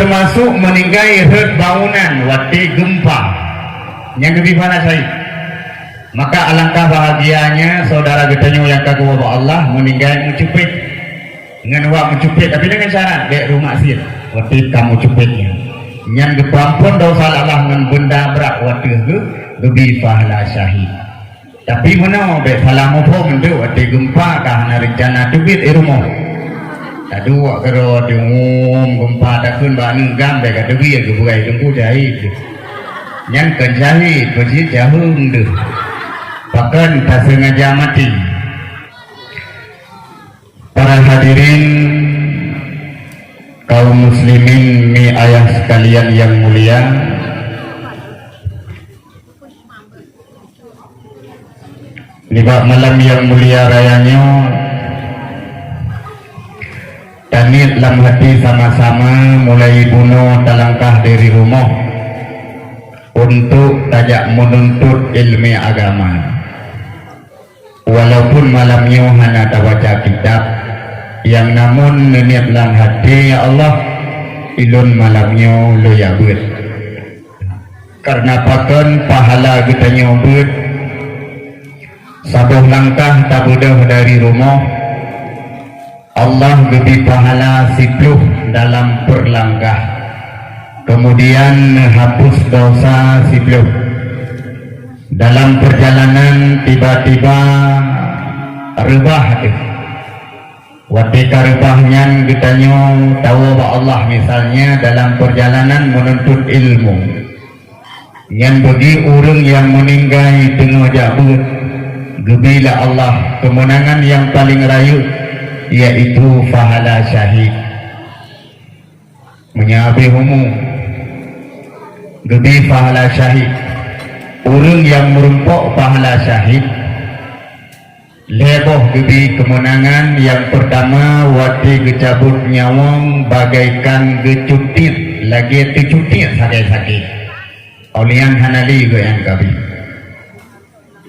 termasuk meninggai bangunan waktu gempa yang lebih panas saya. Maka alangkah bahagianya saudara getanyo yang kagum Allah meninggai mencupit dengan wak mencupit, tapi dengan syarat dek rumah sir waktu kamu cupitnya yang gepampun dosa Allah dengan benda berat waktu itu lebih pahala syahid. Tapi mana dek salah mufo mendu waktu gempa karena rencana cupit rumah dua kalau diumum gempa takun bani gambar kata dia kebuai tunggu jahit yang kenjahit berjit jahung deh bahkan tak sengaja mati. Para hadirin kaum muslimin mi ayah sekalian yang mulia, libat malam yang mulia rayanya tanit lam hati sama-sama mulai bunuh talangkah dari rumah untuk tajak menuntut ilmu agama. Walaupun malamnya hana tawaca kitab, yang namun niat lam hati ya Allah ilun malamnya lo ya buat. Karena pakan pahala kita nyobut sabuh langkah tak budah dari rumah Allah lebih pahala 10 dalam perlangkah, kemudian hapus dosa 10. Dalam perjalanan tiba-tiba rebah tu watika rebahnya ditanya tahu bahwa Allah misalnya dalam perjalanan menuntut ilmu yang bagi orang yang meninggal tengah jabut gebila Allah kemenangan yang paling rayu yaitu pahala syahid. Menyabi humu gebi pahala syahid, orang yang merumpok pahala syahid leboh gebi kemenangan. Yang pertama wati gecabut nyawang bagaikan gecutit lagi tercutit sakit-sakit olian hanali goyang kabi.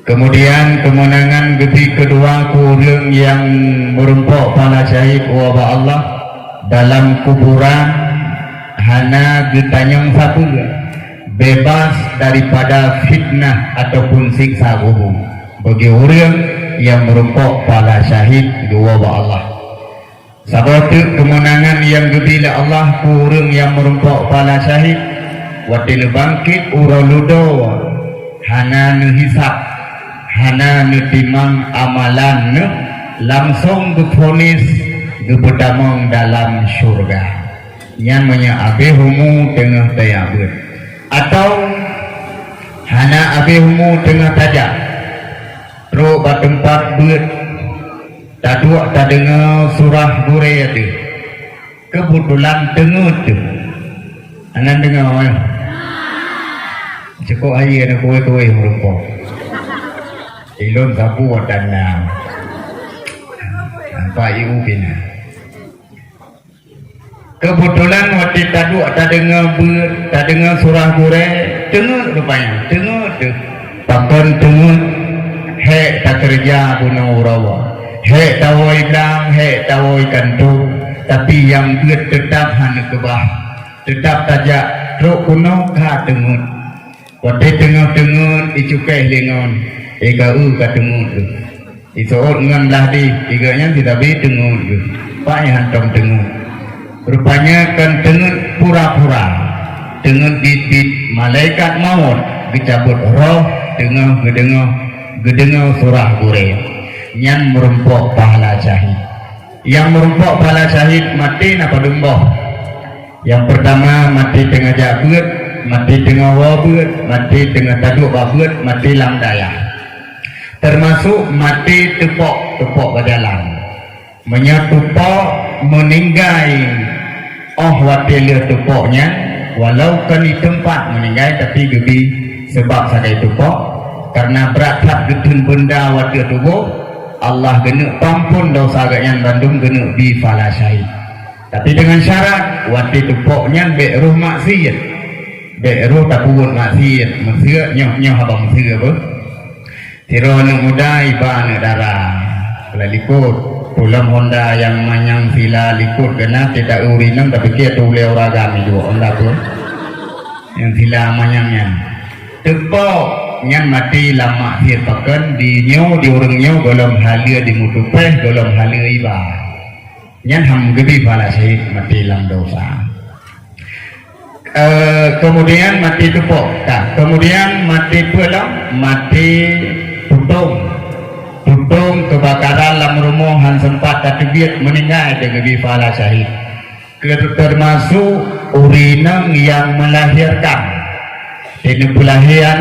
Kemudian kemenangan gebi kedua kurang yang merumpok pahala syahid wabah Allah dalam kuburan hana getanyang satu bebas daripada fitnah ataupun siksa kubur bagi orang yang merumpok pahala syahid wabah Allah. Sabatu kemenangan yang gebila Allah kurang yang merumpok pahala syahid watil bangkit uraludo hana nuhisap hana nutimang amalan langsung difonis dipedamang dalam syurga yang menyabe humu tengah tayabut atau hana abe humu tengah tajak teruk tempat buat tak dua tak dengar surah gure itu kebetulan dengar tu anak dengar cukup air ada kuih-kuih merumpok ilon sapu wadana nampak ibu bina kebetulan waktu tadu tak dengar surah gure dengar rupanya dengar tu bahkan dengar hek tak kerja bunuh rawa hek tawai bilang hek tawai kantu tapi yang dia tetap hanya kebah tetap tajak teruk kuno kah dengar waktu dengar icukai lengon kau ketemu tu, isor dengan lahdi, iganya tidak boleh dengar tu, pak yang hantam dengar. Rupanya kan dengar pura-pura, dengar bit malaikat maut, dicabut roh, dengar surah gure, yang merumpok pahala syahid. Yang merumpok pahala syahid mati napa dumboh. Yang pertama mati tengah jabut, mati tengah wabut, mati tengah taduk babut, mati lam daya. Termasuk mati tepok berjalan menyatupok meninggal watilia tepoknya walau kan di tempat meninggal tapi gebi sebab sadai tepok karena berat getun benda watia tubuh Allah genuk pampun dosa agaknya Bandung genuk bi fala syahid. Tapi dengan syarat waktu tu poknya be roh maksiat, be roh tak buat maksiat, mesir nyoh abang mesir apa? Tiro nak muda iba nak darah, kalau likut pulang Honda yang manyang sila likut kena tidak urinam tapi kia tu leo ragami juga Honda pun yang sila manyangnya tepok nyan mati lama sir pakan di nyo di urang nyo golom halia di mutupeh golom halia iba nyan ham gebi pala syahid mati lam dosa. Kemudian mati tepok kemudian mati pulang mati tutung kebakaran lam rumohan sempat tatbiat meninggal dengan bifala syahid. Termasuk urinang yang melahirkan ini pelahir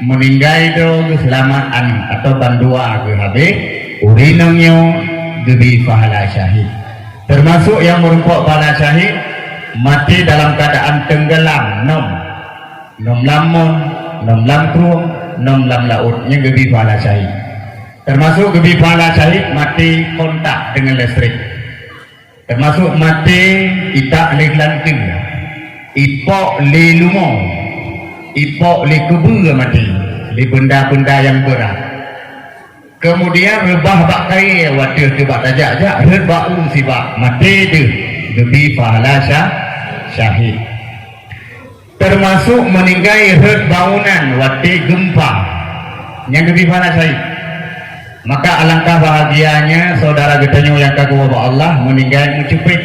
meninggal itu keselamatan atau bandua ke habis urinangnya gebi pahala syahid. Termasuk yang merumpok pahala syahid mati dalam keadaan tenggelam nom lamun nom lamtrum nom lam lautnya gebi pahala syahid. Termasuk gebi pahala syahid mati kontak dengan listrik. Termasuk mati itak le lanting, ipok le lumo, ipok le kebu mati, le benda-benda yang berat. Kemudian rebah bak kai wadah tu bak tajak-jak, rebah si bak mati tu gebi pahala syahid. Termasuk meninggal bangunan waktu gempa yang gebi pahala syahid. Maka alangkah bahagianya saudara getanyo yang kagum Allah meninggal mencupit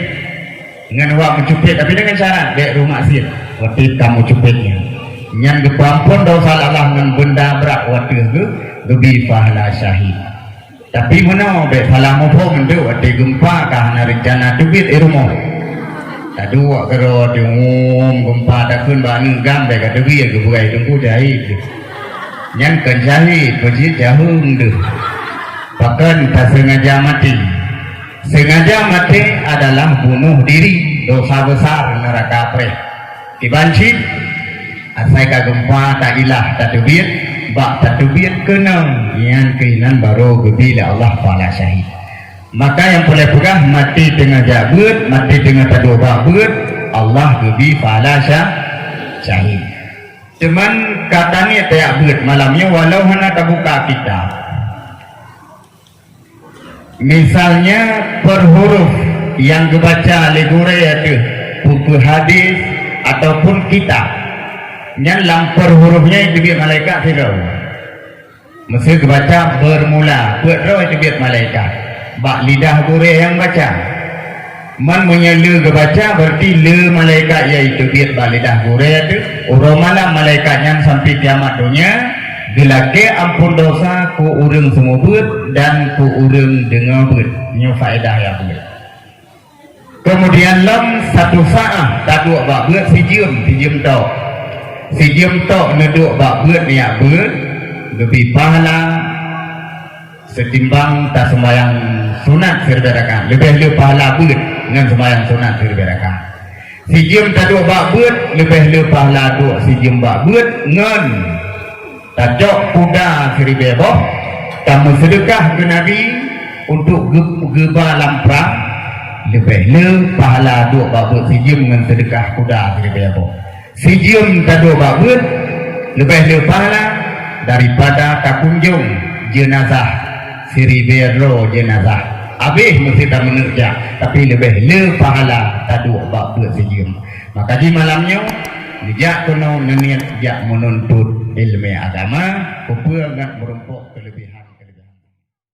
dengan awak mencupit tapi dengan syarat dek rumah sir waktu kamu cupitnya nyan gepampun dosa Allah dengan benda berat waktu itu lebih pahala syahid. Tapi mana dek pahala mopo mendu waktu gempa kahana rencana tubit rumah tak dua kero diumum gempa tak kun bani gambe ka dewi ke buai tunggu dai nyan kan syahid bejit jahung deh. Bahkan tak sengaja mati. Sengaja mati adalah bunuh diri, dosa besar neraka apreh. Dibanci asai ka gempa tak ilah tak tubit bak tak tubit kena yang keinan baru gebila Allah pahala syahid. Maka yang boleh pegah mati tengah jabut, mati tengah tadu babut, Allah gebi pahala syahid. Cuman katanya tak but malamnya walau hana terbuka kita. Misalnya per huruf yang dibaca legure itu buku hadis ataupun kitab yang per hurufnya itu biar malaikat tidak mesti dibaca bermula berdoa itu biar malaikat bak lidah gure yang baca man punya le dibaca berarti le malaikat yaitu biar bak lidah gure itu orang malam malaikat yang sampai kiamat dunia gelake ampun dosa ku urang semua beut dan ku urang dengar beut nyo faedah ya beut. Kemudian lam satu saat taduk bak beut si jiem tok neduk bak beut ni ya beut lebih pahala setimbang tak sembahyang sunat serberakan lebih pahala beut dengan sembahyang sunat serberakan. Si jiem taduk bak beut lebih pahala duk si jiem bak beut ngan tajok kuda seri beboh kamu sedekah ke Nabi untuk geba lamprang lebih pahala duk babut sijim dengan sedekah kuda seri beboh sijim tadu babut lebih pahala daripada takunjung jenazah seri bero jenazah habis mesti tak menerja tapi lebih pahala tadu babut sijim. Maka di malamnya dijak kono neniat jak menuntut ilmu agama, kupur ngat merumpuk